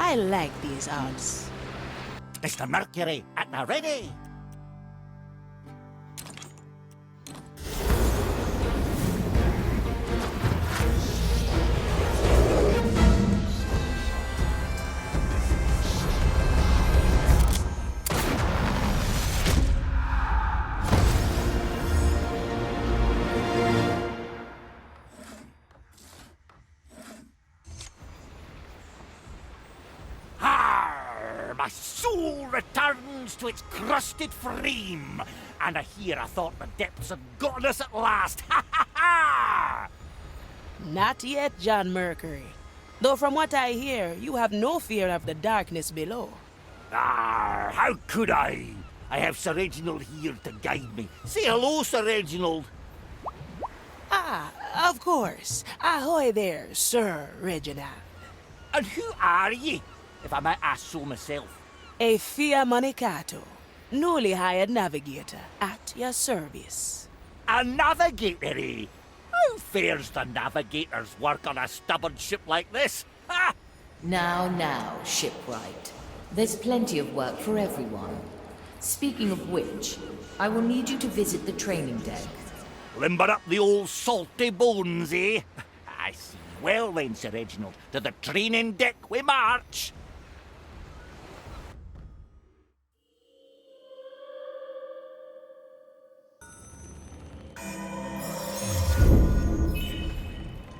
I like these odds. Mr. Mercury, at the ready. My soul returns to its crusted frame, and here I thought the depths had gotten us at last. Ha ha ha! Not yet, John Mercury. Though from what I hear, you have no fear of the darkness below. How could I? I have Sir Reginald here to guide me. Say hello, Sir Reginald. Ah, of course. Ahoy there, Sir Reginald. And who are ye, if I might ask so myself? A Fia Manicato, newly hired navigator, at your service. A navigator, eh? How fares the navigator's work on a stubborn ship like this? Ha! Now, shipwright. There's plenty of work for everyone. Speaking of which, I will need you to visit the training deck. Limber up the old salty bones, eh? I see. Well then, Sir Reginald, to the training deck we march.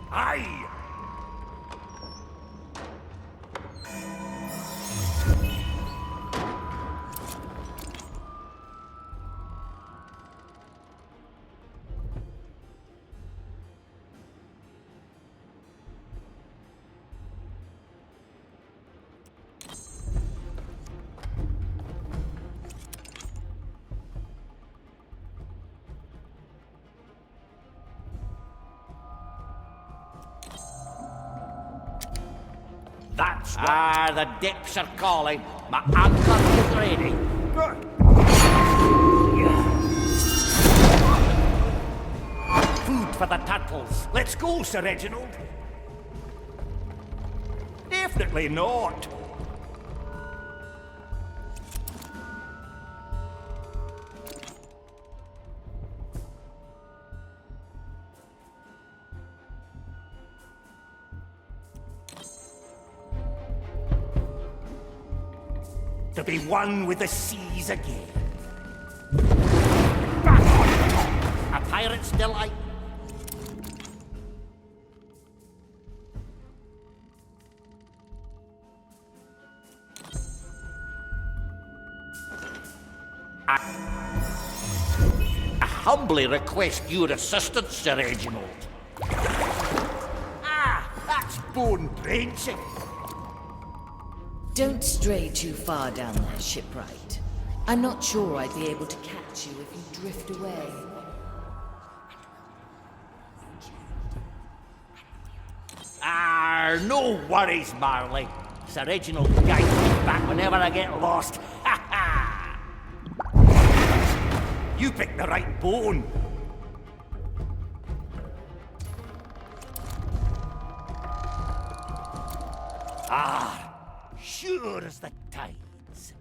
Aye! That's right. The depths are calling. My anchor is ready. Food for the turtles. Let's go, Sir Reginald. Definitely not. To be one with the seas again. Back on top! A pirate's delight. I humbly request your assistance, Sir Reginald. That's bone-drenching. Don't stray too far down there, shipwright. I'm not sure I'd be able to catch you if you drift away. No worries, Marley. Sir Reginald guides me back whenever I get lost. Ha ha! You picked the right bone. Sure as the tides.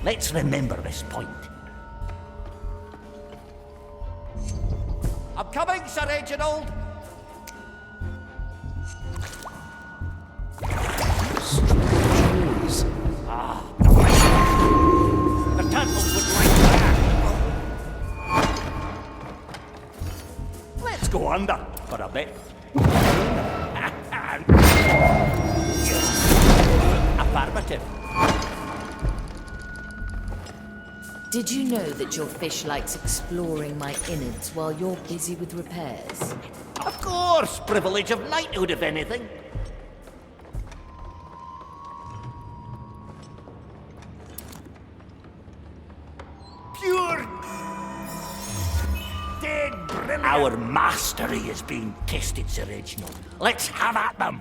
Let's remember this point. I'm coming, Sir Reginald! The turtles would like that. Let's go under for a bit. Affirmative. Did you know that your fish likes exploring my innards while you're busy with repairs? Of course, privilege of knighthood, if anything. Pure dead brilliant. Our mastery is being tested, Sir Reginald. Let's have at them.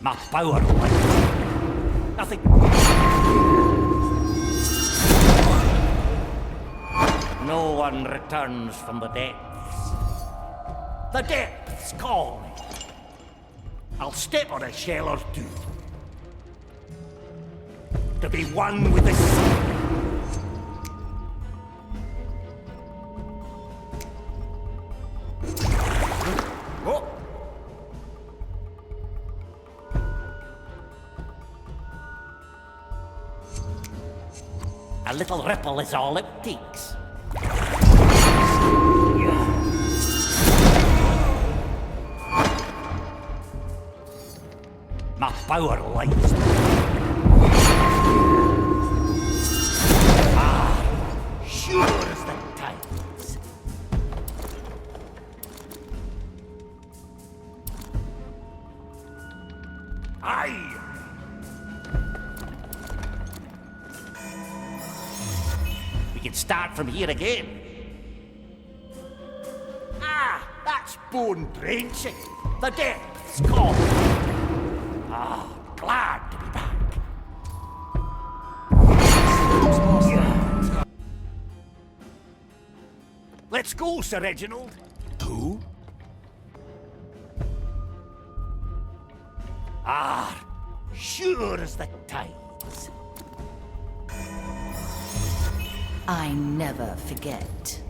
My power light. Nothing. No one returns from the depths. The depths call me. I'll step on a shell or two. To be one with the sea. Oh. A little ripple is all it takes. My power lights. Sure as the tides. Aye! We can start from here again. Ah, that's bone drenching. The depths call. Ah, glad to be back. Let's go, Sir Reginald. Who? Ah, sure as the tides. I never forget.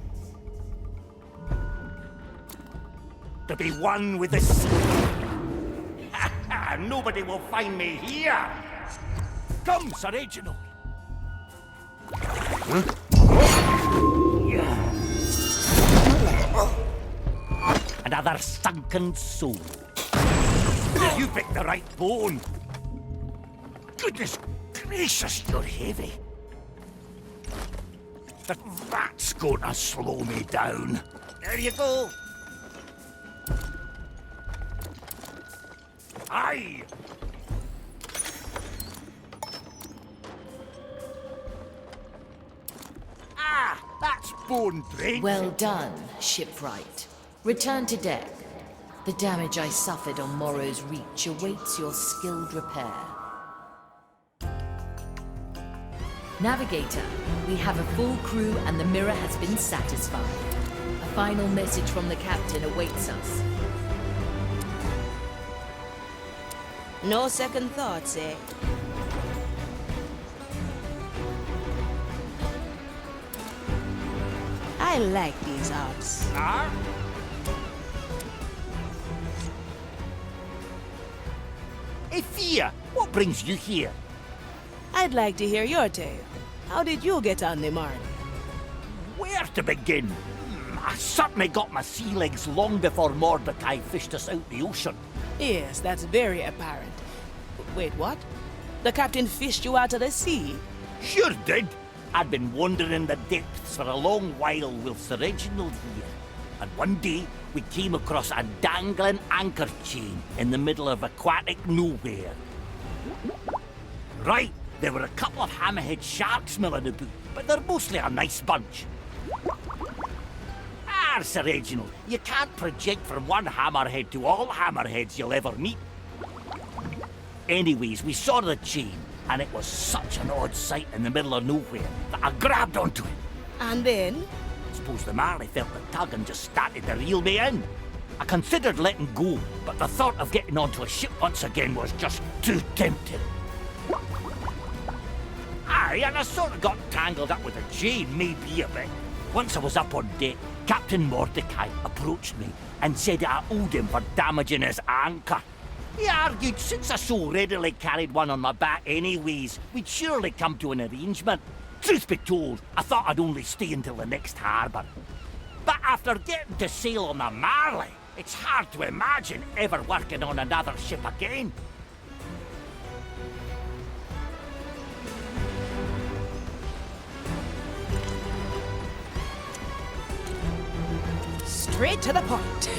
To be one with the sea. Nobody will find me here. Come, Sir Reginald. Huh? Yeah. Another sunken soul. You picked the right bone. Goodness gracious, you're heavy. That's going to slow me down. There you go. Aye. Ah, that's bone drain. Well done, shipwright. Return to deck. The damage I suffered on Morrow's Reach awaits your skilled repair. Navigator, we have a full crew and the mirror has been satisfied. A final message from the captain awaits us. No second thoughts, eh? I like these odds. Ah? Ifia, what brings you here? I'd like to hear your tale. How did you get on the Marley? Where to begin? I certainly got my sea legs long before Mordechai fished us out the ocean. Yes, that's very apparent. Wait, what? The captain fished you out of the sea? Sure did. I'd been wandering the depths for a long while with Sir Reginald here. And one day, we came across a dangling anchor chain in the middle of aquatic nowhere. Right, there were a couple of hammerhead sharks milling about, but they're mostly a nice bunch. Ah, Sir Reginald, you can't project from one hammerhead to all hammerheads you'll ever meet. Anyways, we saw the chain, and it was such an odd sight in the middle of nowhere that I grabbed onto it. And then? Suppose the Marley felt the tug and just started to reel me in. I considered letting go, but the thought of getting onto a ship once again was just too tempting. Aye, and I sort of got tangled up with the chain, maybe a bit. Once I was up on deck, Captain Mordechai approached me and said I owed him for damaging his anchor. He argued since I so readily carried one on my back anyways, we'd surely come to an arrangement. Truth be told, I thought I'd only stay until the next harbour. But after getting to sail on the Marley, it's hard to imagine ever working on another ship again. Straight to the point.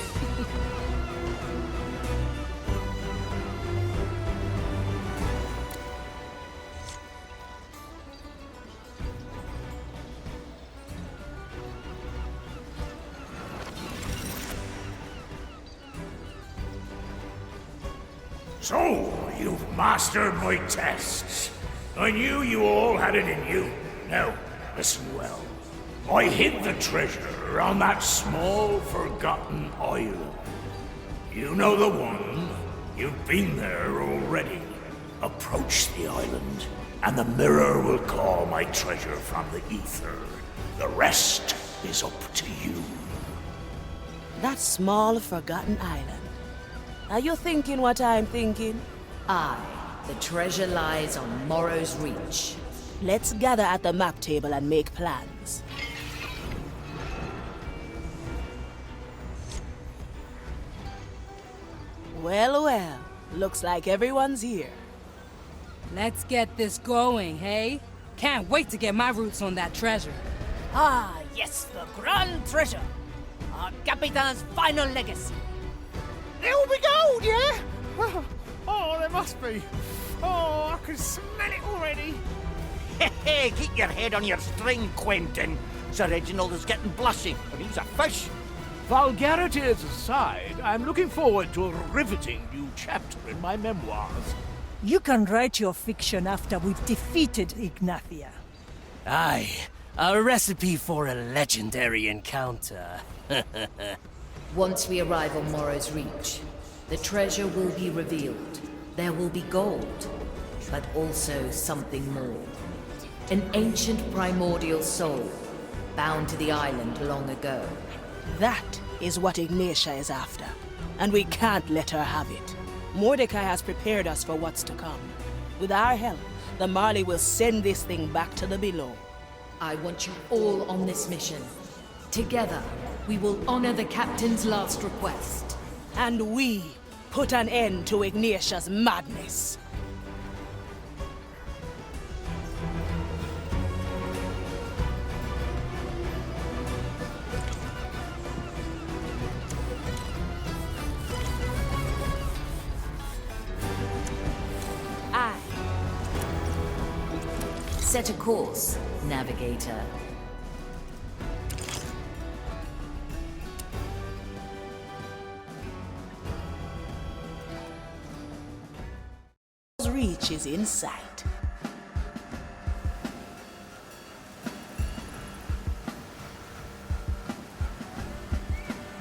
So, you've mastered my tests. I knew you all had it in you. Now, listen well. I hid the treasure on that small, forgotten island. You know the one. You've been there already. Approach the island, and the mirror will call my treasure from the ether. The rest is up to you. That small, forgotten island. Are you thinking what I'm thinking? Aye, the treasure lies on Morrow's Reach. Let's gather at the map table and make plans. Well, well. Looks like everyone's here. Let's get this going, hey? Can't wait to get my roots on that treasure. Ah, yes, the grand treasure. Our Capitan's final legacy. There will be gold, yeah? Oh, there must be. Oh, I can smell it already. Hey, keep your head on your string, Quentin. Sir Reginald is getting blushing, and he's a fish. Vulgarities aside, I'm looking forward to a riveting new chapter in my memoirs. You can write your fiction after we've defeated Ignathia. Aye, a recipe for a legendary encounter. Once we arrive on Morrow's Reach, the treasure will be revealed. There will be gold, but also something more. An ancient primordial soul, bound to the island long ago. That is what Ignatia is after, and we can't let her have it. Mordechai has prepared us for what's to come. With our help, the Marley will send this thing back to the below. I want you all on this mission. Together, we will honor the Captain's last request. And we put an end to Ignatia's madness. Set a course, navigator. Reach is in sight.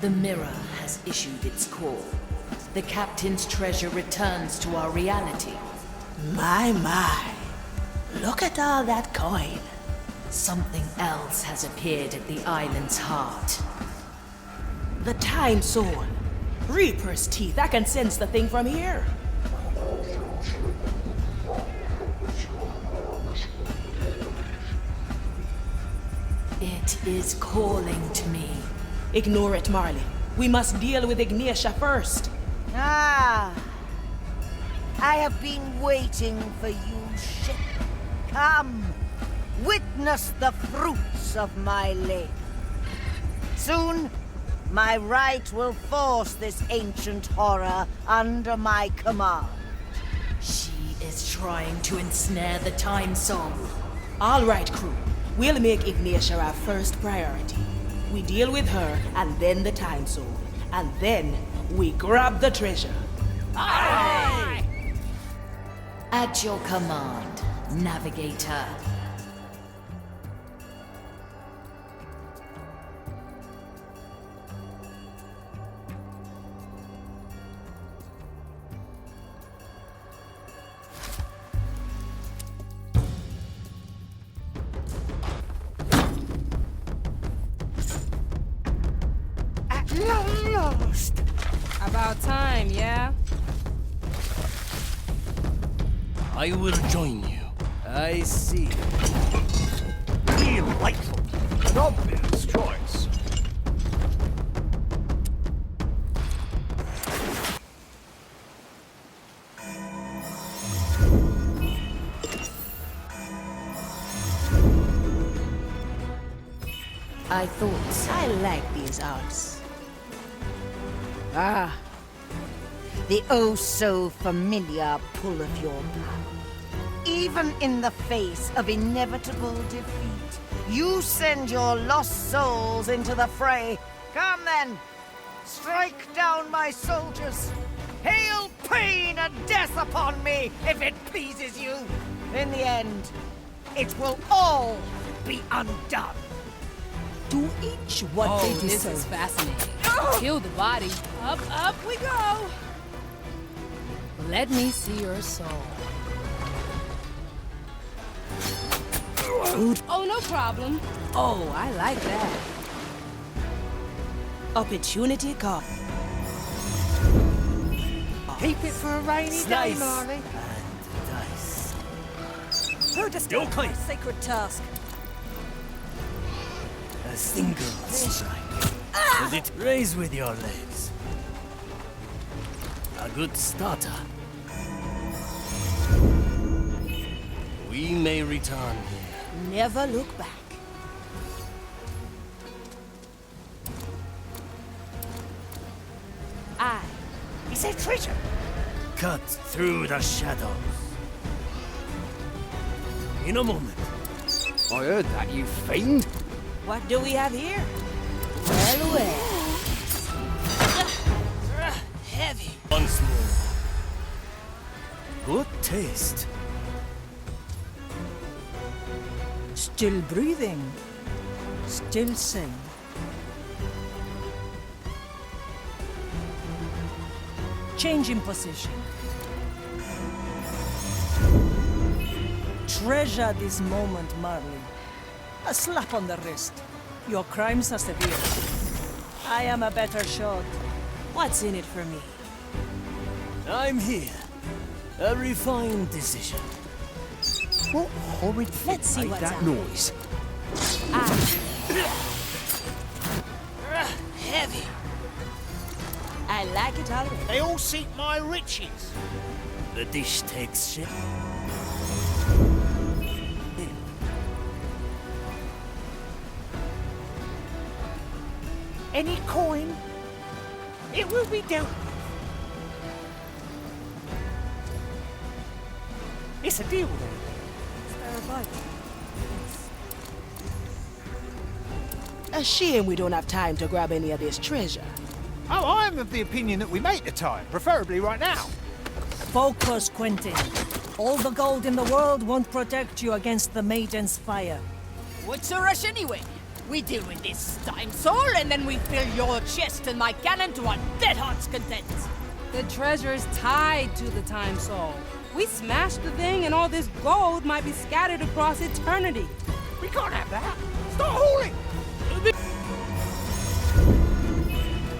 The mirror has issued its call. The Captain's treasure returns to our reality. My. Look at all that coin. Something else has appeared at the island's heart. The time soul. Reaper's teeth. I can sense the thing from here. It is calling to me. Ignore it, Marley. We must deal with Ignatia first. Ah, I have been waiting for you, ship. Come, witness the fruits of my labor. Soon, my right will force this ancient horror under my command. She is trying to ensnare the time soul. All right, crew. We'll make Ignatia our first priority. We deal with her, and then the time soul. And then we grab the treasure. Aye! At your command, navigator. Lost. About time, yeah? I will join you. I see. Delightful. An obvious choice. I thought so. I like these arts. Ah, the oh-so-familiar pull of your blood. Even in the face of inevitable defeat, you send your lost souls into the fray. Come then, strike down my soldiers. Hail pain and death upon me, if it pleases you. In the end, it will all be undone. To each what they This deserve. is fascinating. Kill the body. Up we go. Let me see your soul. Oh, no problem. Oh, I like that. Opportunity cost. Keep it for a rainy day, Marley. Dice. Who disturbed my sacred task? A single strike. Does it raise with your legs? A good starter. We may return here. Never look back. Is there treasure? Cut through the shadows. In a moment. I heard that, you fiend. What do we have here? Well, well. Heavy. Once more. Good taste. Still breathing. Still sane. Change in position. Treasure this moment, Marley. A slap on the wrist. Your crimes are severe. I am a better shot. What's in it for me? I'm here. A refined decision. What horrid Let's see made what's that out. noise? Heavy. I like it already. They all seek my riches. The dish takes shape. Any coin, it will be dealt with. It's a deal then. A shame we don't have time to grab any of this treasure. Oh, I'm of the opinion that we make the time, preferably right now. Focus, Quentin. All the gold in the world won't protect you against the Maiden's fire. What's the rush anyway? We deal with this time soul, and then we fill your chest and my cannon to our dead heart's content. The treasure's tied to the time soul. We smash the thing and all this gold might be scattered across eternity. We can't have that. Start hauling!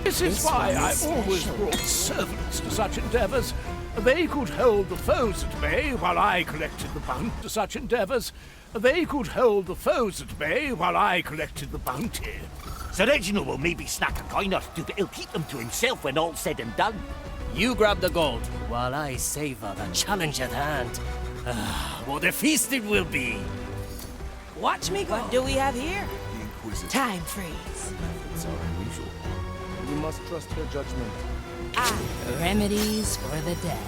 This is why I always brought servants to such endeavors. They could hold the foes at bay while I collected the bounty. To such endeavors, they could hold the foes at bay while I collected the bounty. Sir Reginald will maybe snack a coin or two, but he'll keep them to himself when all's said and done. You grab the gold, while I savor the challenge at hand. What a feast it will be! Watch me go. What do we have here? The Inquisition. Time freeze. It's are unusual. You must trust her judgment. Remedies for the dead.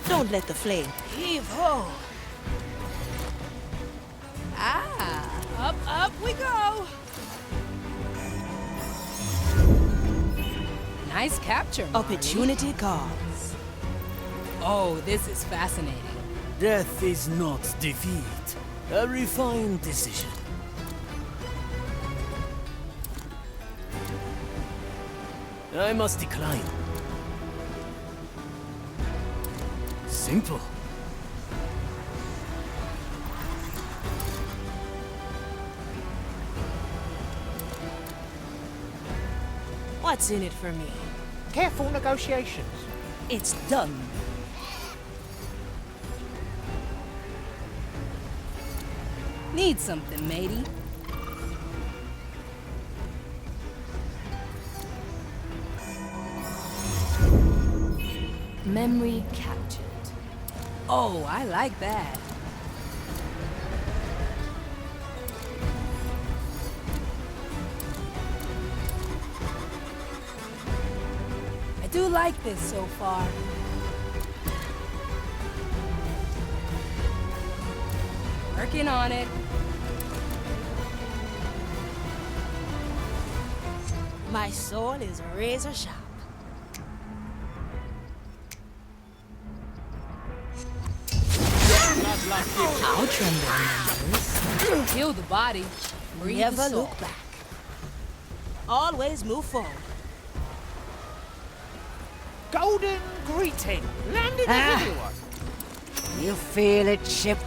Don't let the flame heave ho. Up we go. Nice capture, Marty. Opportunity calls. Oh, this is fascinating. Death is not defeat. A refined decision. I must decline. Simple. What's in it for me? Careful negotiations. It's done. Need something, matey. Memory captured. Oh, I like that. I do like this so far. Working on it. My soul is razor sharp. I'll trim their members. Kill the body. Breathe Never the soul. look back. Always move forward. Golden greeting. Landed everyone. You feel it, ship?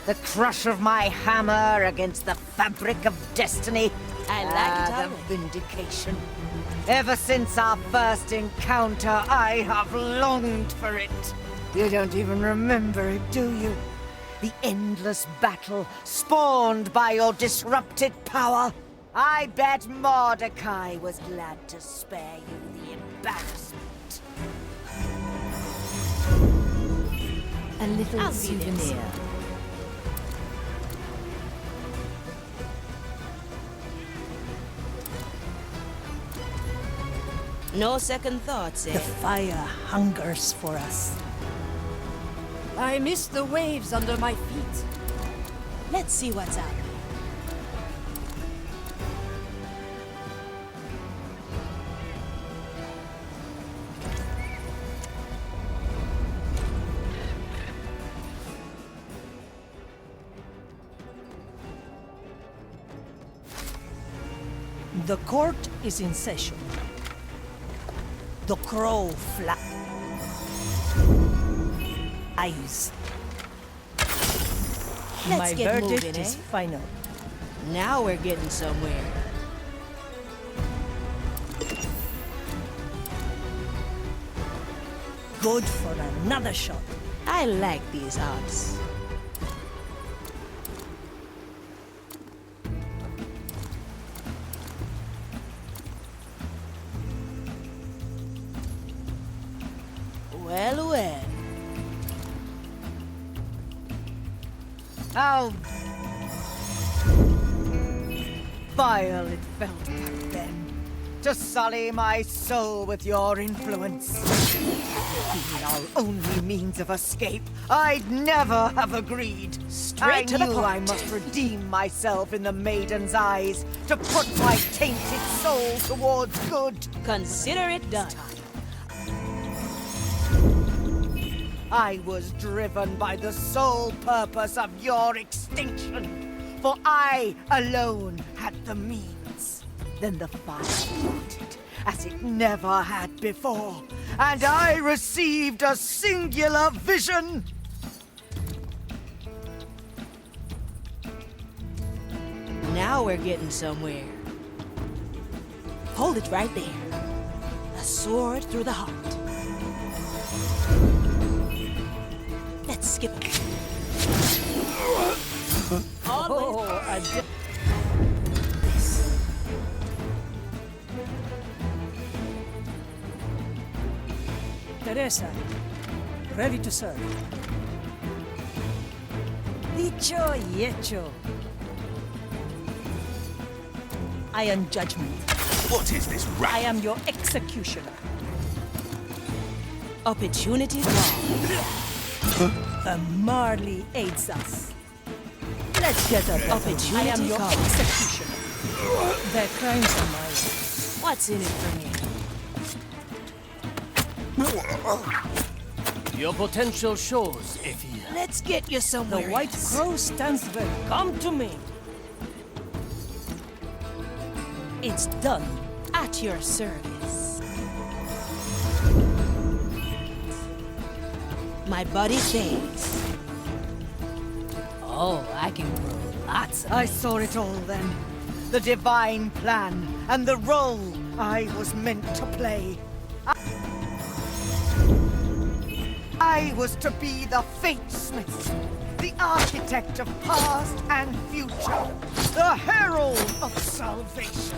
The crush of my hammer against the fabric of destiny. I like it the already. vindication. Ever since our first encounter, I have longed for it. You don't even remember it, do you? The endless battle spawned by your disrupted power. I bet Mordechai was glad to spare you the embarrassment. A little I'll see this. souvenir. No second thoughts, The eh? fire hungers for us. I miss the waves under my feet. Let's see what's out there. The court is in session. The crow flap. Eyes. Let's My get verdict moving, is eh? final. Now we're getting somewhere. Good for another shot. I like these odds. Well, well. How vile it felt back then to sully my soul with your influence. Being our only means of escape, I'd never have agreed. Straight to I the knew point. I must redeem myself in the maiden's eyes to put my tainted soul towards good. Consider it done. I was driven by the sole purpose of your extinction, for I alone had the means. Then the fire parted, as it never had before, and I received a singular vision. Now we're getting somewhere. Hold it right there. A sword through the heart. Let's skip it. Always. This. Teresa, ready to serve. Dicho y hecho. I am judgment. What is this I am your executioner. Opportunity call. The Marley aids us. Let's get up. Opportunity I am your call. executioner. Their crimes are mine. What's in it for me? Your potential shows, Effie. Let's get you The somewhere. White else. Crow stands ready. Come to me. It's done. At your service. My body says. Oh, I can grow lots of I saw it all then. The divine plan and the role I was meant to play. I was to be the fatesmith, the architect of past and future, the herald of salvation.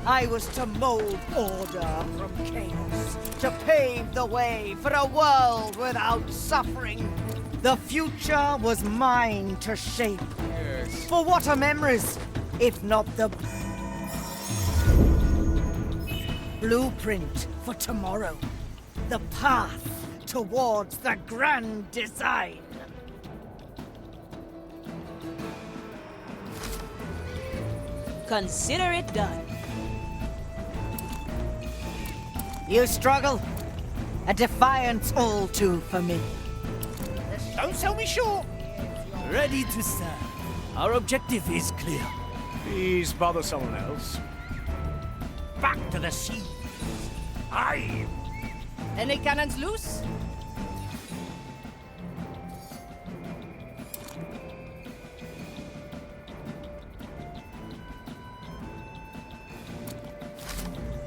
I was to mold order from chaos, to pave the way for a world without suffering. The future was mine to shape. For what are memories, if not the blueprint for tomorrow? The path towards the grand design. Consider it done. You struggle? A defiance all too familiar. Don't sell me short. ready to serve. Our objective is clear. Please bother someone else. Back to the sea. Aye. Any cannons loose?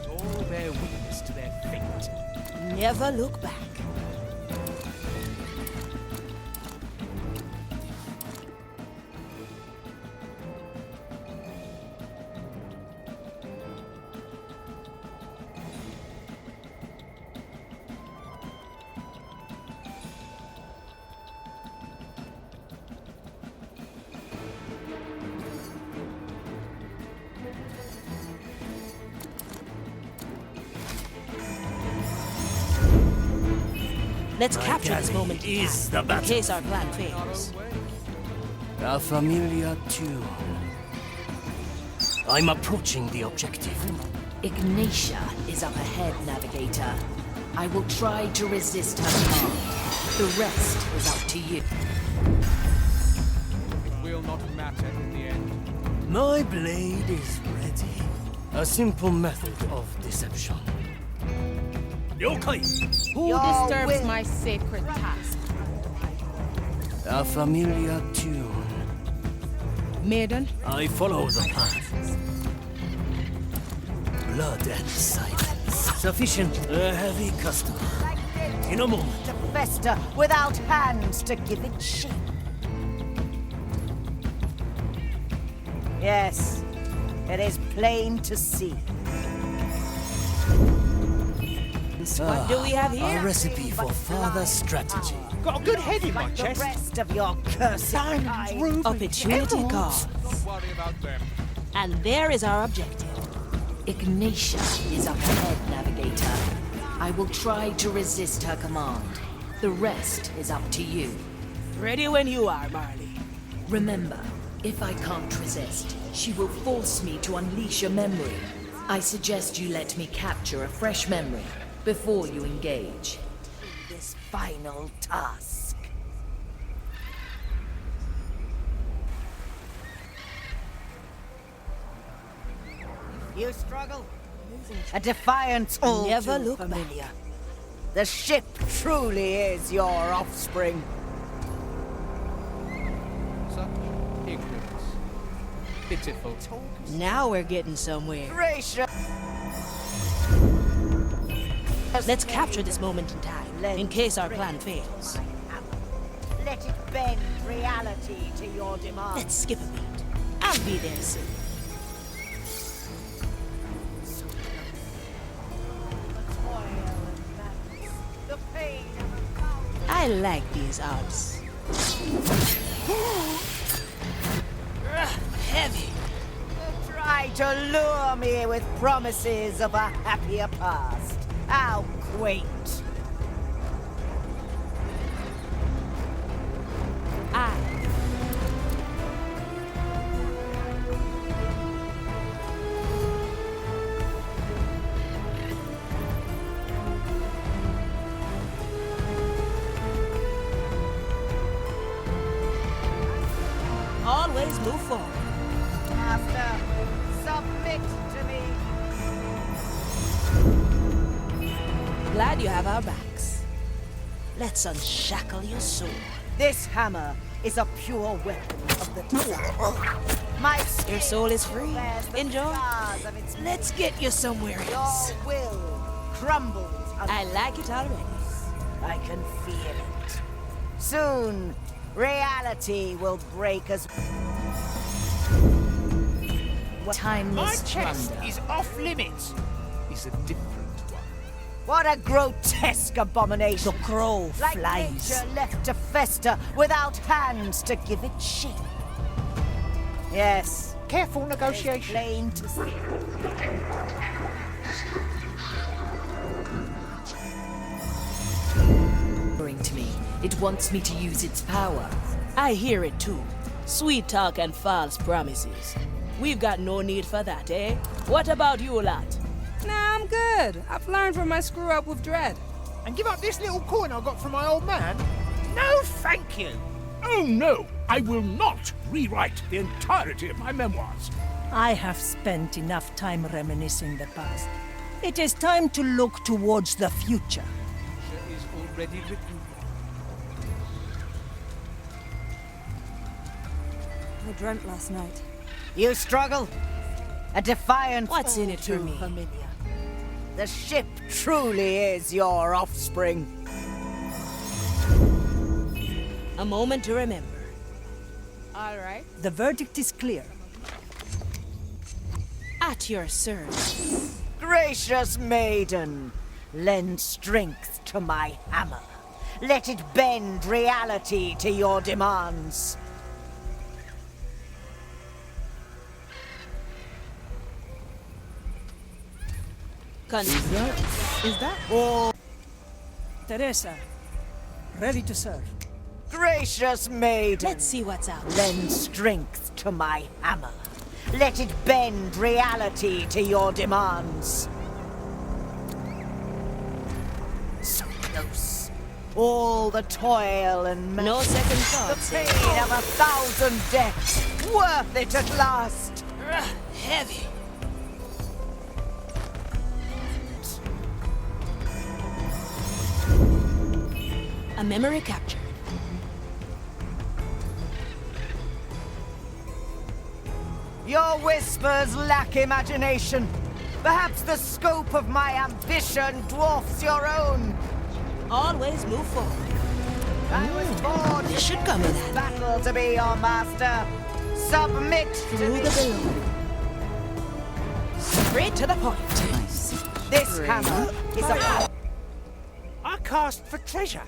All bear witness to their fate. Never look back. Let's capture this moment in is time, the in battle. case our plan fails. A familiar tune. I'm approaching the objective. Ignatia is up ahead, Navigator. I will try to resist her command. The rest is up to you. It will not matter in the end. My blade is ready. A simple method of deception. Yokai! Who Your disturbs will. my sacred task? A familiar tune. Maiden? I follow the path. Blood and silence. Sufficient. A heavy custom. In a moment. To fester without hands to give it shape. Yes, it is plain to see. What do we have here? A recipe for further strategy. Got a good head in my Like the chest. rest of your cursed kind. Ruby, Opportunity emeralds. calls. Don't worry about them. And there is our objective. Ignatia is up ahead, Navigator. I will try to resist her command. The rest is up to you. Ready when you are, Marley. Remember, if I can't resist, she will force me to unleash a memory. I suggest you let me capture a fresh memory before you engage. This final task. You struggle? A defiance all Never too look familiar. The ship truly is your offspring. Such ignorance. Pitiful. Now we're getting somewhere. Gracious. Let's capture this moment in time, in case our plan fails. Let it bend reality to your demands. Let's skip a beat. I'll be there soon. The pain of a thousand. I like these odds. Heavy. Try to lure me with promises of a happier past. How quaint. Always move forward. Master, submit to me. Glad you have our backs. Let's unshackle your soul. This hammer is a pure weapon of the Defy. My Your soul is free. bears the Enjoy. scars of its Let's get you somewhere Your else. will crumbles under I like it already. I can feel it. Soon, reality will break us. My Timeless chest plunder. is off limits. Is a different one. What a grotesque abomination. The crow Like flies. nature left to fester without hands to give it shape. Yes. Careful It's negotiation. plain to see. To me, it wants me to use its power. I hear it too. Sweet talk and false promises. We've got no need for that, eh? What about you lot? Nah, I'm good. I've learned from my screw up with Dread. And give up this little coin I got from my old man? No, thank you. Oh no, I will not rewrite the entirety of my memoirs. I have spent enough time reminiscing the past. It is time to look towards the future. It is already written. I dreamt last night. You struggle? A defiant What's in it for too me? familiar. The ship truly is your offspring. A moment to remember. All right. The verdict is clear. At your service. Gracious maiden, lend strength to my hammer. Let it bend reality to your demands. Is that? Oh, Teresa, ready to serve. gracious maiden, Let's see what's out. lend strength to my hammer. Let it bend reality to your demands. So close. All the toil and No second the thoughts. pain of 1,000 deaths. Worth it at last. Heavy. A memory captured. Your whispers lack imagination. Perhaps the scope of my ambition dwarfs your own. Always move forward. I was born This should come in handy. battle to be your master. Submit to Through me. the below. Straight to the point. This hammer is a... I cast for treasure.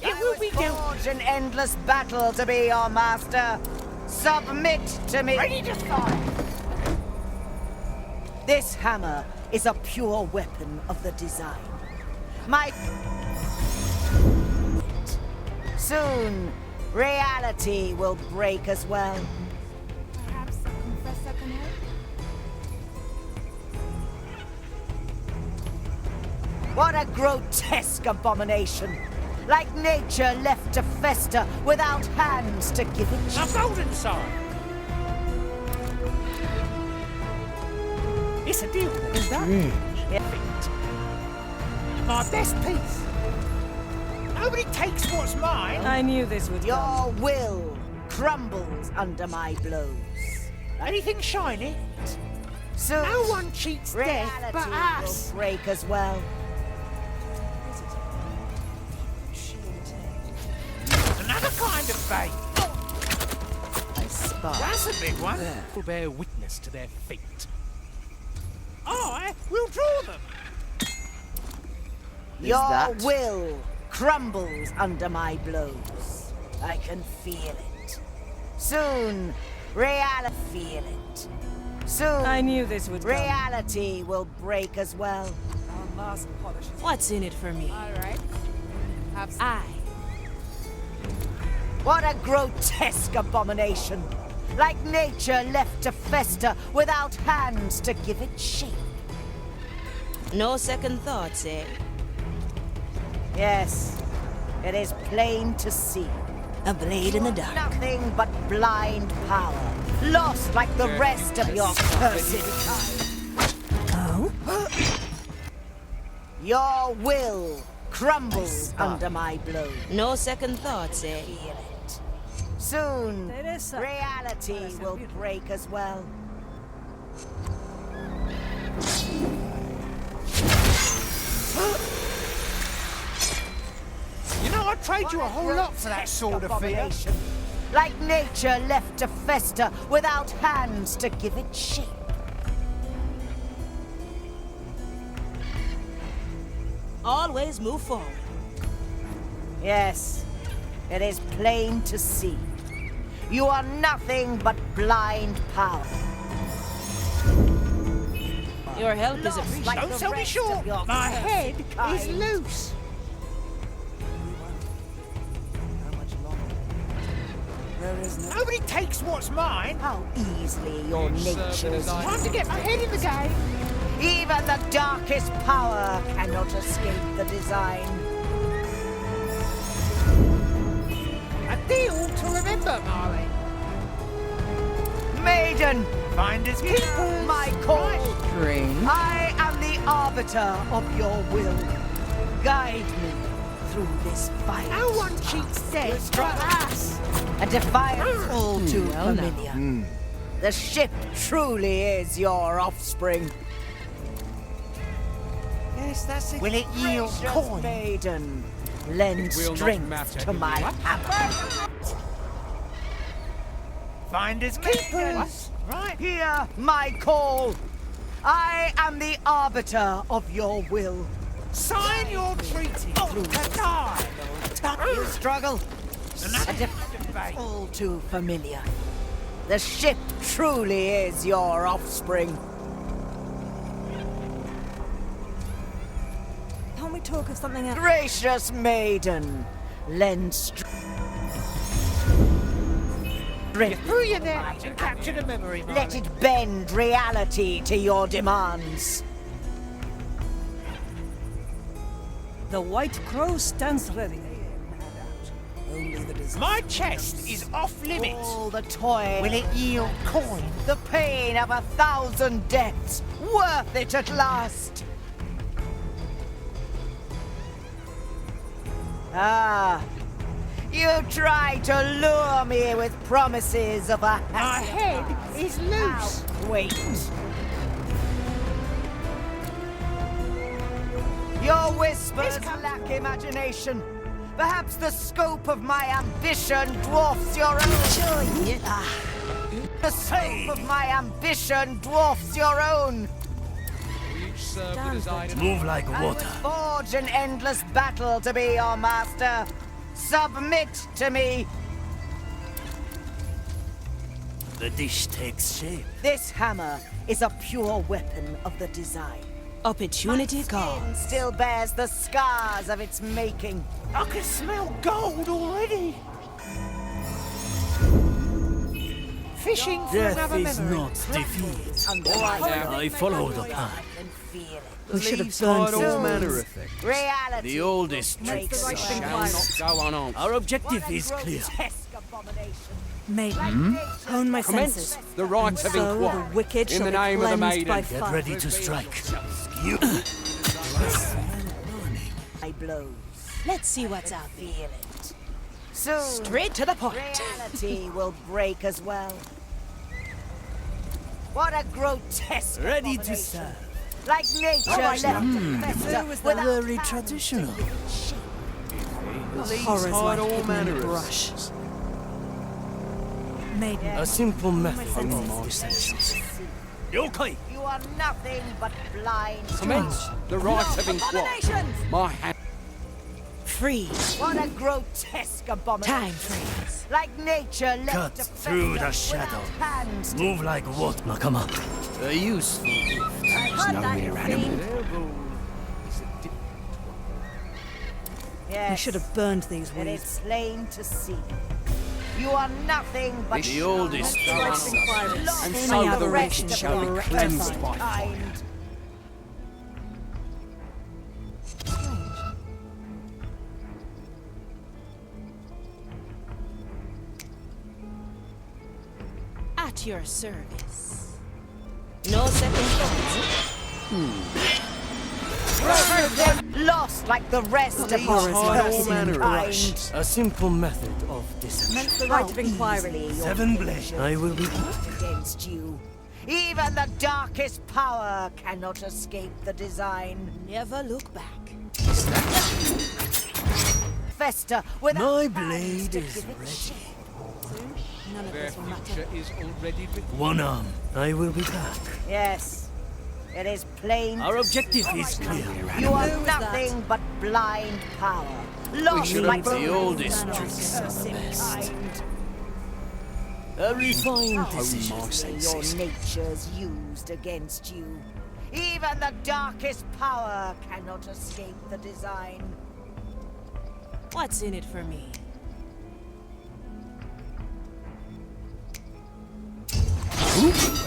It I will was be guilty. forged an endless battle to be your master. Submit to me. Ready to fire. This hammer is a pure weapon of the design. My... Soon, reality will break as well. Perhaps the confessor can help? What a grotesque abomination! Like nature left to fester without hands to give it A shape. golden sign. It's a deal. Is that my best piece? Nobody takes what's mine. I knew this would come. Your will crumbles under my blows. Anything shiny? Soon, No one cheats death reality but us. will break as well. Another kind of bait. I spy. That's a big one. Will bear witness to their fate. I will draw them. Your will crumbles under my blows. I can feel it. Soon, reality feel it. Soon, I knew this would come. reality will break as well. Our last polish. What's in it for me? All right. Have some. I. What a grotesque abomination! Like nature left to fester without hands to give it shape. No second thoughts, eh? Yes, it is plain to see. A blade in the dark. Nothing but blind power, lost like the rest of your cursed kind. Oh? Your will crumbles under my blows. No second thoughts, eh? Feel it. Soon, Teresa. reality will break as well. You know, I'd trade you a whole lot for that sword of fear. Abomination. Like nature left to fester without hands to give it shape. Always move forward. Yes, it is plain to see. You are nothing but blind power. Your help is Lost appreciated. like Don't the sell me rest short. of your My cursed head is kind. loose. Nobody takes what's mine. How easily your nature is Time to get my head in the game. Even the darkest power cannot escape the design. A deal to remember, Marley. Maiden, Find his keepers. my call. Strange. I am the arbiter of your will. Guide me through this fight. No one cheats death but us. A defiance all too familiar. The ship truly is your offspring. Yes, that's it. Will it yield Gracious coin? maiden, lend will not strength matter to who my you are. hammer. Find his keepers. Right. Hear my call. I am the arbiter of your will. Sign your treaty. To die. You struggle. A defiance all too familiar. The ship truly is your offspring. Can't we talk of something else? Gracious maiden, lend strength. Through your net and capture the memory, Marley. Let it bend reality to your demands. The White Crow stands ready. Only the desire. My chest is off limits. All the toil, Will it yield coin? the pain of 1,000 deaths, worth it at last. Ah, you try to lure me with promises of a My head is loose. Wait. Your whispers lack imagination. Perhaps the scope of my ambition dwarfs your own. The scope of my ambition dwarfs your own. Each serve the design of Move like I would water. forge an endless battle to be your master. Submit to me. The dish takes shape. This hammer is a pure weapon of the design. Opportunity My calls. skin still bears the scars of its making. I can smell gold already. Fishing for Death another is memory. not defeat. Under I follow the path. and feel it. We should have Leaves burned hide all things. manner of things. Reality. The oldest makes tricks the right Shall not go unanswered. Our objective is clear. grotesque abomination. Maiden, hone my senses. Commence the rites of So the inquiry. wicked In shall the be name of the cleansed maiden. by Get fire. ready to strike. My blows. Let's see what's out there. Feel it. Soon, Straight to the point. reality will break as well. What a grotesque Ready to abomination. serve. Like nature left to fester without Very hands. traditional. Leaves Horrors hide like all hidden in manner the of brush. things. Maiden, A simple method senses. of deception. Yokai! You are nothing but blind. Commence the rites of inquiry. Abominations! My hand. Freeze. What a grotesque abomination. Time freeze. Like nature left Cut to through fester the without shadow. hands. Move like what, Nakama? A useful gift. There's no mere animal. Their rule is a different Yes, we should have burned these it weeds. is plain to see. You are nothing but The oldest go tricks. unanswered. And Any so the aberration rest shall shall be be rectified. cleansed by fire. kind. At your service. No second thoughts. Lost like the rest of Leaves us. hide all manner of Kind. A simple method of deception. Commence the right of inquiry. Seven blades. I will be back. Against you. Even the darkest power cannot escape the design. Never look back. Fester without My hands blade to is give it ready. shape. None of Their this will matter. future is already written. One arm. I will be back. Yes, it is plain. Our objective is clear. You are nothing but blind power. Lost should like have the rest oldest of tricks are the cursed best. kind. A refined How decision. your nature's used against you. Even the darkest power cannot escape the design. What's in it for me?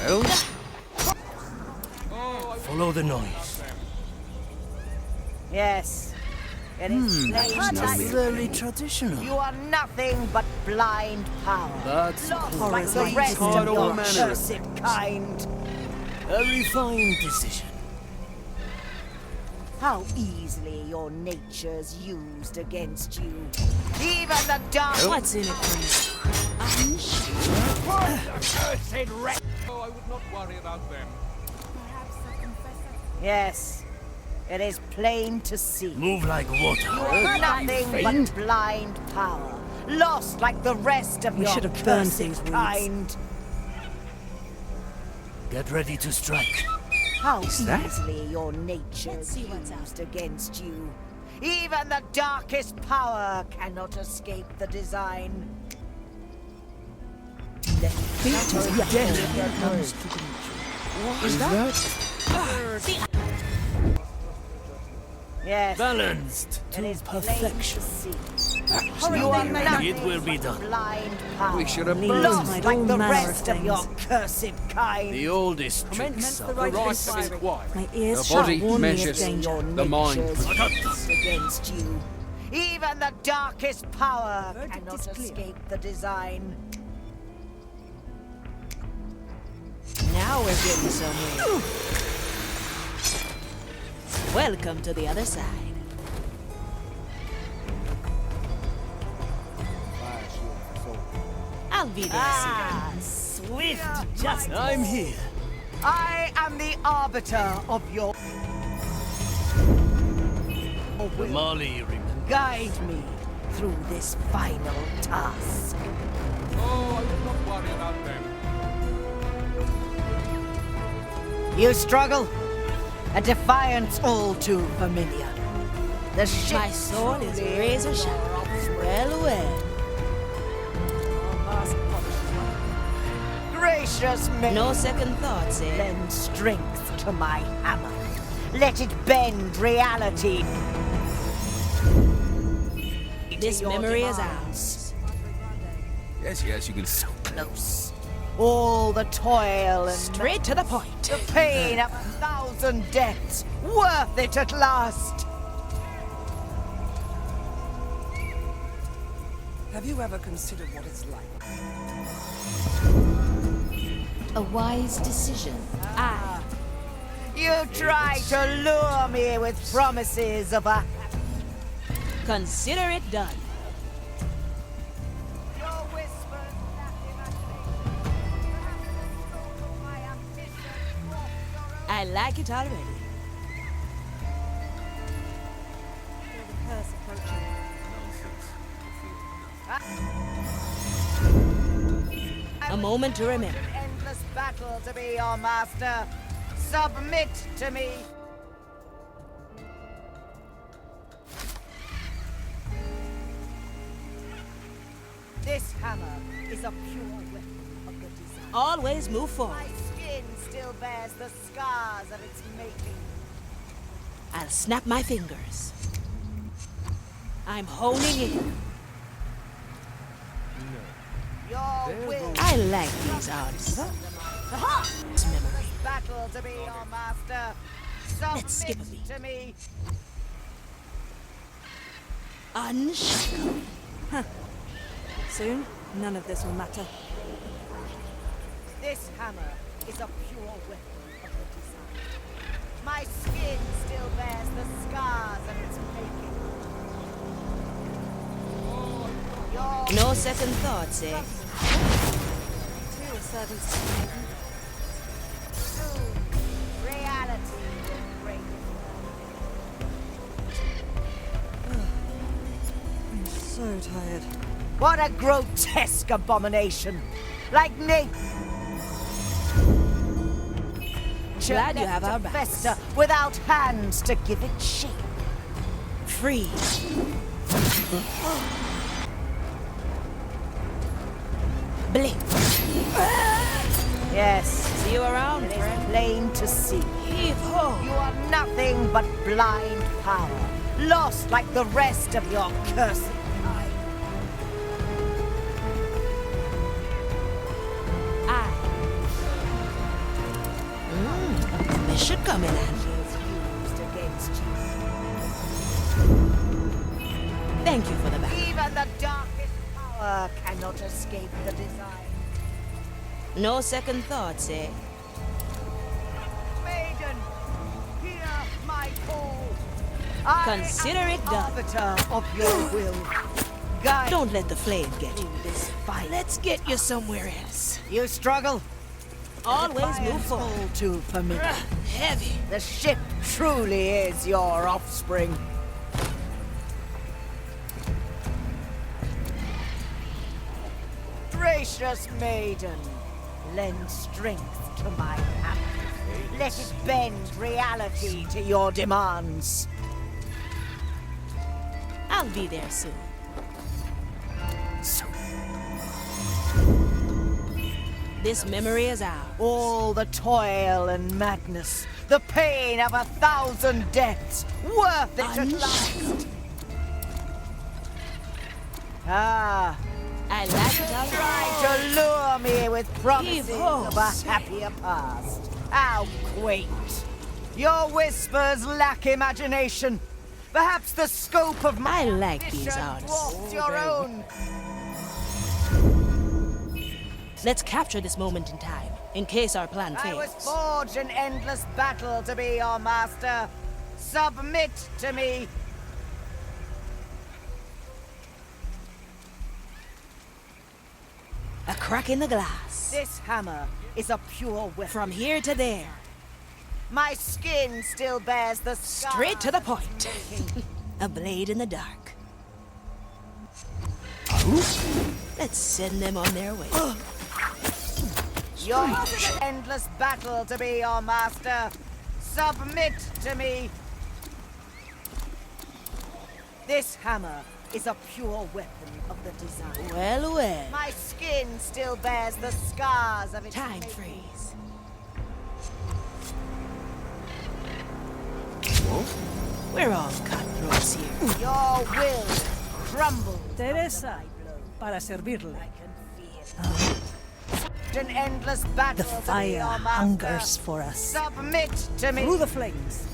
Well, follow the noise. Yes, It is plain Not to very see. traditional. You are nothing but blind power. That's Lost cool. like the rest Taught of all your manner of cursed things. kind. A refined decision. How easily your nature's used against you. Even the dark... What's in it for me? Cursed wretch! Oh, I would not worry about them. Yes, it is plain to see. Move like water. You are nothing but blind power. Lost like the rest of We your should have burned cursed these weeds. kind. Get ready to strike. How easily your nature's see what's used against you. Even the darkest power cannot escape the design. Yes, Balanced it to is plain to perfection. see. You are nothing It will be but done. blind power. We should have Lost burned like all the manner of rest of your things. cursed kind. The oldest tricks the of right The right to to inquire. My ears The shall body warn me of measures danger. Your the mind. nature's used against you. Even the darkest power Verdict cannot is clear. escape the design. Now we're getting somewhere. Welcome to the other side. I'll be there Ah, swift just justice. I'm here. I am the arbiter of your The Mali remember. guide me through this final task. Oh, I would not worry about them. You struggle? A defiance all too familiar. The ship My sword is truly razor sharp. Well, well. gracious men. No second thoughts, eh? Lend strength to my hammer. Let it bend reality. This Your memory is demands. ours. Yes, yes, you can. So close. All the toil and Straight to the point. the pain of 1,000 deaths. Worth it at last. Have you ever considered what it's like? A wise decision. Aye. You try to lure me with promises of a... Consider it done. Your whispers laughing at me. Perhaps the stroke of my ambition dwarfs your own. I like it already. A moment to remember. Endless battle to be your master. Submit to me. This hammer is a pure weapon of the design. Always move My forward. skin still bears the scars of its making. I'll snap my fingers. I'm honing in. Your will I like these odds. This memory. battle to be your master. Let's skip a Submit beat. to me. Unshackled. Soon, none of this will matter. This hammer is a pure weapon of the design. My skin still bears the scars of its making. Your No second thoughts, eh? soon, reality will break. I'm so tired. What a grotesque abomination! Like nature Glad you left have to our backs. fester without hands to give it shape. Freeze. Blink. Yes, See you around, it is friend. plain to see. Heave ho. You are nothing but blind power, lost like the rest of your cursed kind. Aye. This should come in handy. Is used against you. Thank you for the back. Even the darkest power cannot escape the design. No second thoughts, eh? Maiden, hear my call. I Consider am it the done. arbiter of your will. Guide. Don't let the flame get you this fight. Let's get you somewhere else. You struggle. Always move forward. All too familiar. Heavy. The ship truly is your offspring. Gracious maiden, lend strength to my hammer. Let it bend reality to your demands. I'll be there soon. This memory is ours. All the toil and madness, the pain of 1,000 deaths, worth it at last. Ah, I like it all try to lure me with promises Heave-ho. of a happier past. How quaint. Your whispers lack imagination. Perhaps the scope of my I like these ambition artists. dwarfs your own. Let's capture this moment in time, in case our plan I was fails. forged in endless battle to be your master. Submit to me. A crack in the glass. This hammer is a pure weapon. From here to there. My skin still bears the scars. Straight to the point. A blade in the dark. Let's send them on their way. Your endless battle to be your master. Submit to me. This hammer is a pure weapon of the design. Well, well. My skin still bears the scars of its Time making. freeze. We're all cutthroats here. Your will crumbles. Teresa, para servirle. An endless battle The to be fire your master. hungers for us. Submit to me. Through the flames.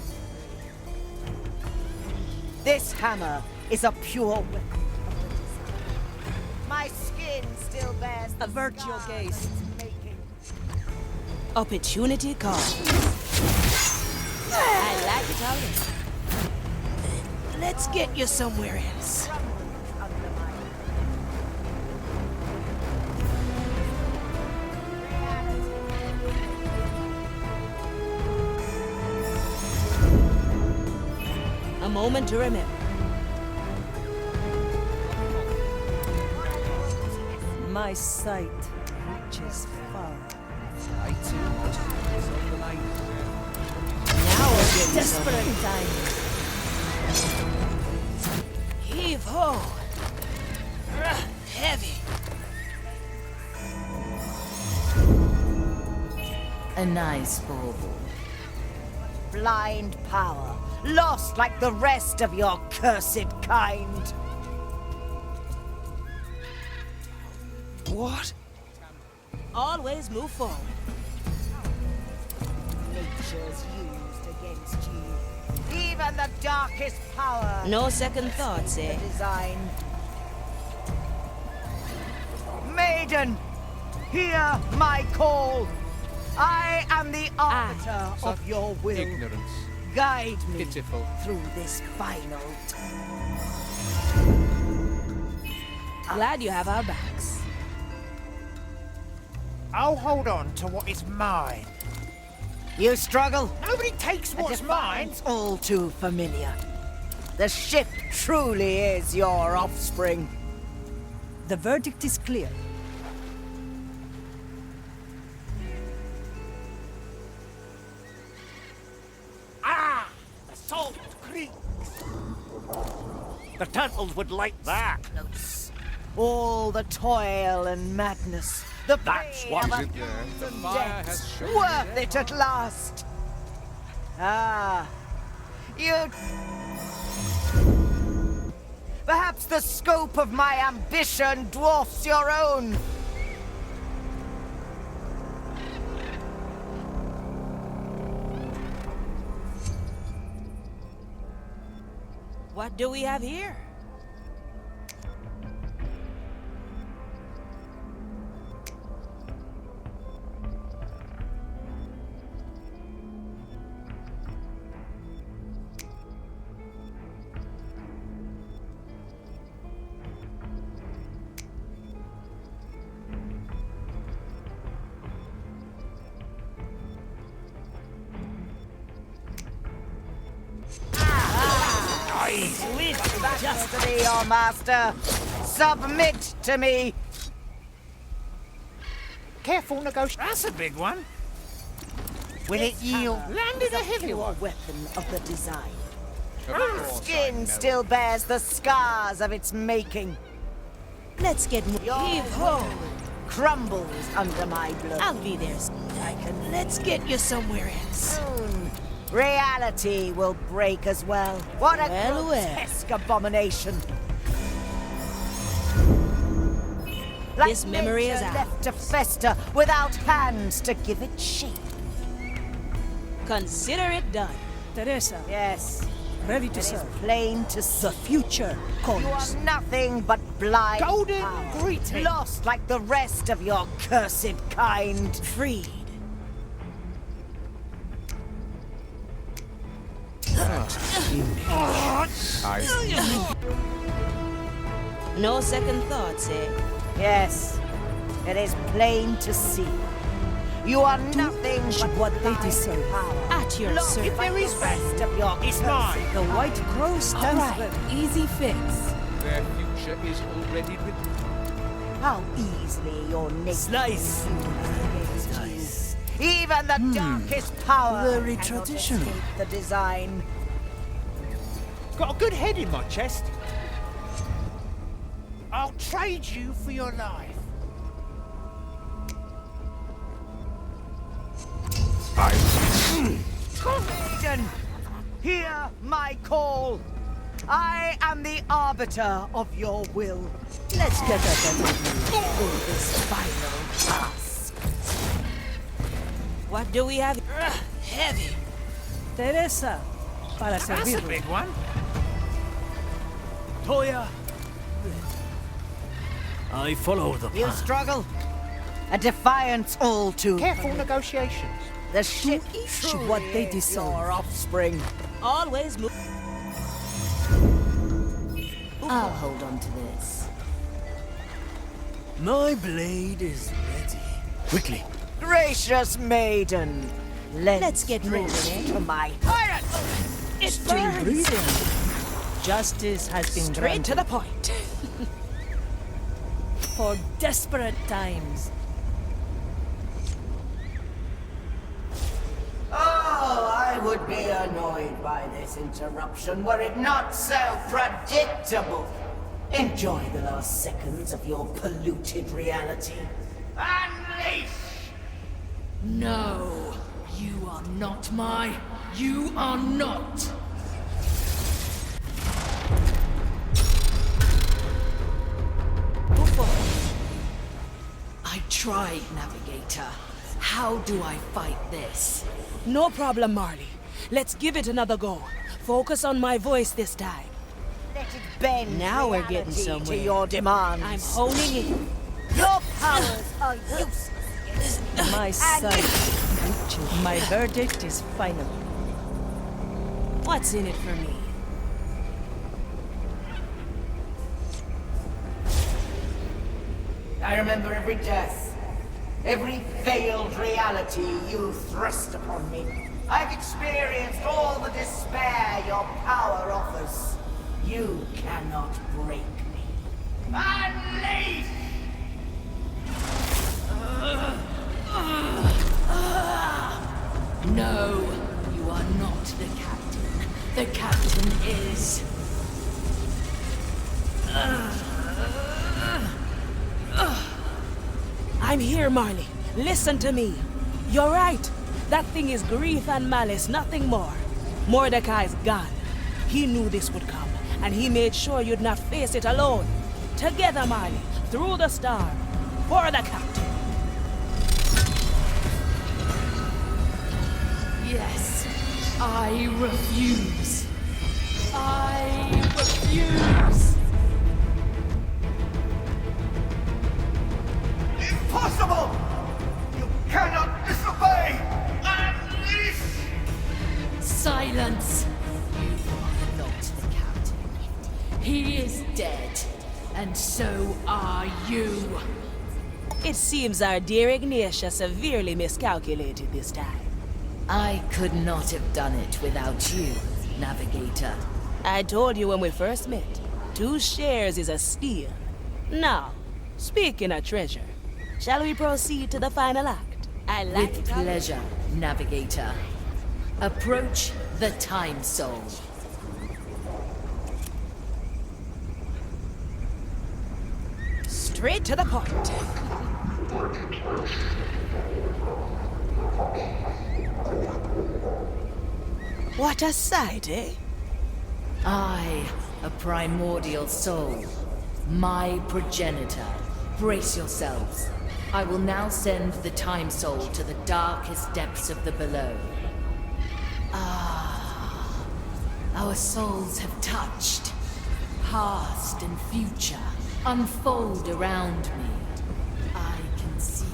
This hammer is a pure weapon of the design. My skin still bears the Avert your scars gaze. of its making. Opportunity calls. I like it already. Let's get you somewhere else. Crumbles under my A moment to remember. My sight reaches far. I too must rise on the line. Now we're getting Desperate time. Heave ho. Heavy. A nice bauble. blind power, lost like the rest of your cursed kind. What? Always move forward. Nature's used against you. Even the darkest power. No second thoughts, eh? The design. Maiden, hear my call. I am the arbiter of your will. Ignorance. Guide me Pitiful. through this final Glad you have our backs. I'll hold on to what is mine. You struggle? Nobody takes what's mine. It's all too familiar. The ship truly is your offspring. The verdict is clear. Ah! The salt creaks! The turtles would like that. Close. All the toil and madness. The That's pain what of is a it there? The thousand fire deaths. has shown Worth their it at last. Ah, you... Perhaps the scope of my ambition dwarfs your own. What do we have here? matters to me, your master. Submit to me. Careful, negotiation. That's a big one. Will it yield? Landed a heavy one. Weapon of the design. Skin still bears the scars of its making. Let's get Your home crumbles under my blow. I'll be there. Let's get you somewhere else. Soon, reality will break as well. What a Well, grotesque abomination. This memory is nature out. left to fester without hands to give it shape. Consider it done. Teresa, Yes, ready it to is serve. plain to see. The future You are calls. nothing but blind Golden power. greeting. Lost like the rest of your cursed kind. Freed. No second thoughts, eh? Yes, it is plain to see. You are nothing but what they blind deserve. power. At your Lost service. like the rest of your It's cursed mine. The White Crow stands Alright, ready. easy fix. Their future is already written. How easily your nature Slice. nice. Even the darkest power Very cannot traditional. escape the design. Got a good head in my chest. I'll trade you for your life. Maiden, hear my call. I am the arbiter of your will. Let's get that Do this final task. What do we have? Heavy. Teresa, para That's a servirle. big one. Toya. I follow the You plan. struggle. A defiance all too. Careful negotiations. The ship each truly what they is deserve. your offspring. Always move. I'll hold on to this. My blade is ready. Quickly. Gracious maiden, Let's get moving, eh? to my heart. It Too burns. breathing. Justice has been Straight to granted the point. for desperate times. Oh, I would be annoyed by this interruption were it not so predictable. Enjoy the last seconds of your polluted reality. Unleash! No, you are not You are not. I tried, Navigator. How do I fight this? No problem, Marley. Let's give it another go. Focus on my voice this time. Let it bend Now we're getting reality somewhere. to your demands. I'm honing in. Your powers are useless. My son, my verdict is final. What's in it for me? I remember every death, every veiled reality you thrust upon me. I've experienced all the despair your power offers. You cannot break me. Unleash! No, you are not the captain. The captain is... I'm here, Marley. Listen to me. You're right. That thing is grief and malice, nothing more. Mordecai's gone. He knew this would come, and he made sure you'd not face it alone. Together, Marley, through the storm, for the captain. Yes, I refuse. I refuse. Impossible! You cannot disobey! Unleash! Silence! You are not the captain. He is dead, and so are you. It seems our dear Ignatia severely miscalculated this time. I could not have done it without you, Navigator. I told you when we first met. 2 shares is a steal. Now, speaking of treasure, shall we proceed to the final act? I like With pleasure, Navigator. Approach the Time Soul. Straight to the point. What a sight, eh? I, a primordial soul, my progenitor. Brace yourselves. I will now send the Time Soul to the darkest depths of the below. Our souls have touched. Past and future unfold around me. I can see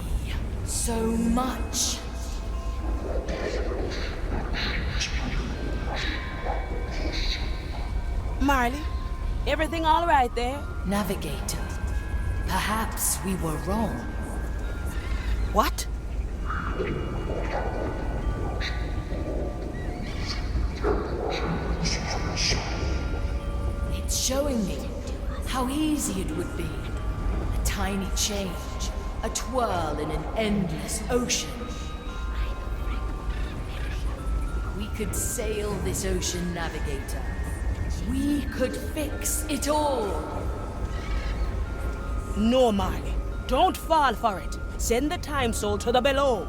so much. Marley, everything all right there? Navigator, perhaps we were wrong. What? It's showing me how easy it would be. A tiny change, a twirl in an endless ocean. We could sail this ocean, Navigator. We could fix it all. No, Marley. Don't fall for it. Send the Time Soul to the below.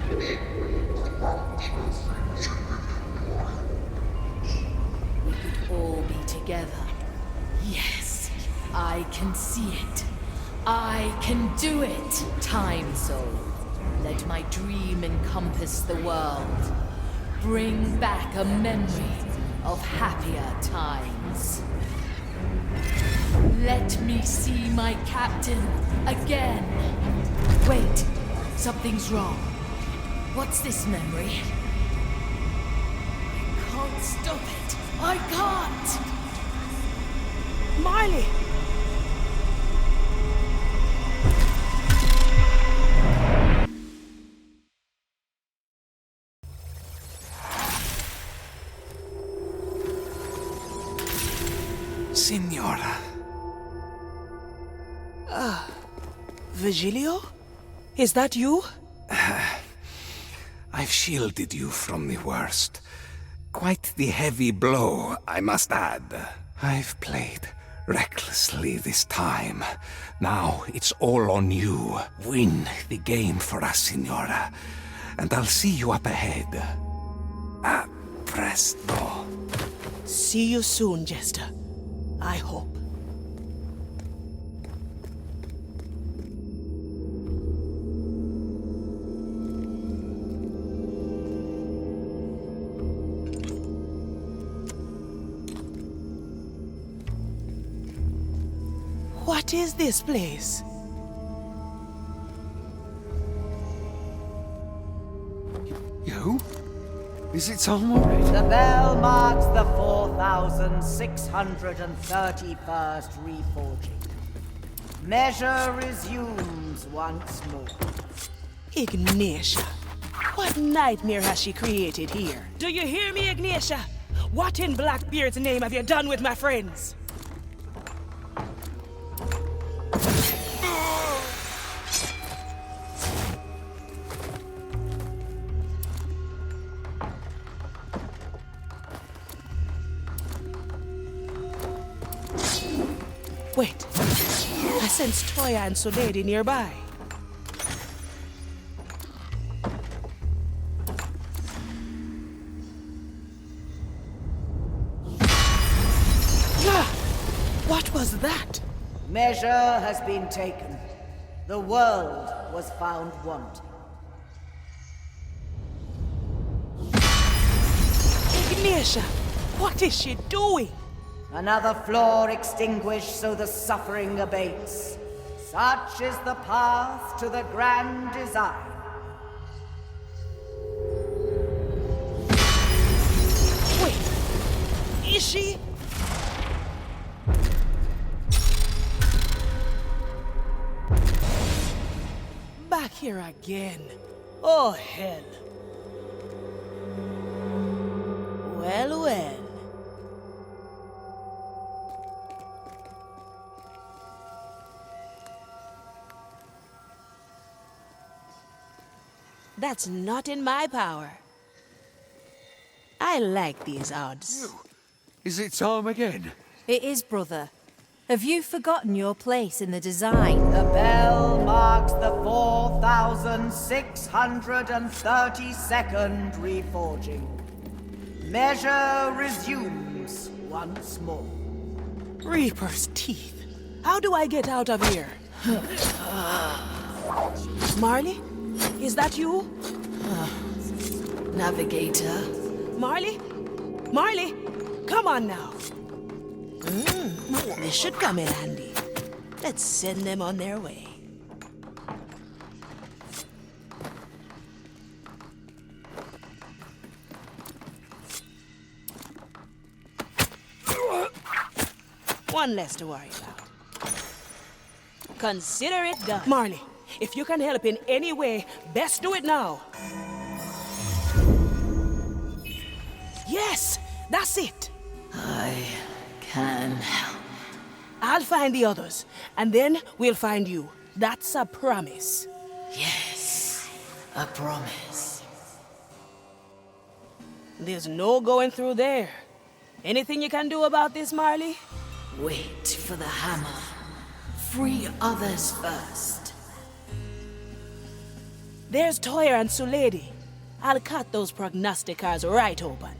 We could all be together. Yes, I can see it. I can do it. Time Soul, let my dream encompass the world. Bring back a memory of happier times. Let me see my captain again. Wait, something's wrong. What's this memory? I can't stop it. I can't! Marley! Signora. Vigilio? Is that you? I've shielded you from the worst. Quite the heavy blow, I must add. I've played recklessly this time. Now it's all on you. Win the game for us, Signora. And I'll see you up ahead. A presto. See you soon, Jester. I hope. What is this place? You? Is it someone? The bell marks the 4,631st reforging. Measure resumes once more. Ignatia. What nightmare has she created here? Do you hear me, Ignatia? What in Blackbeard's name have you done with my friends? Wait, I sense Toya and Soledi nearby. What was that? Measure has been taken. The world was found wanting. Ignatia, what is she doing? Another floor extinguished so the suffering abates. Such is the path to the grand design. Wait, is she? Back here again. Oh, hell. Well, well. That's not in my power. I like these odds. Is it time again? It is, brother. Have you forgotten your place in the design? The bell marks the 4,632nd reforging. Measure resumes once more. Reaper's teeth. How do I get out of here? Marley? Is that you? Navigator. Marley? Marley? Come on now. This should come in handy. Let's send them on their way. One less to worry about. Consider it done. Marley, if you can help in any way, best do it now. Yes, that's it. I can help. I'll find the others, and then we'll find you. That's a promise. Yes, a promise. There's no going through there. Anything you can do about this, Marley? Wait for the hammer. Free others first. There's Toyer and Sulady. I'll cut those prognosticators right open.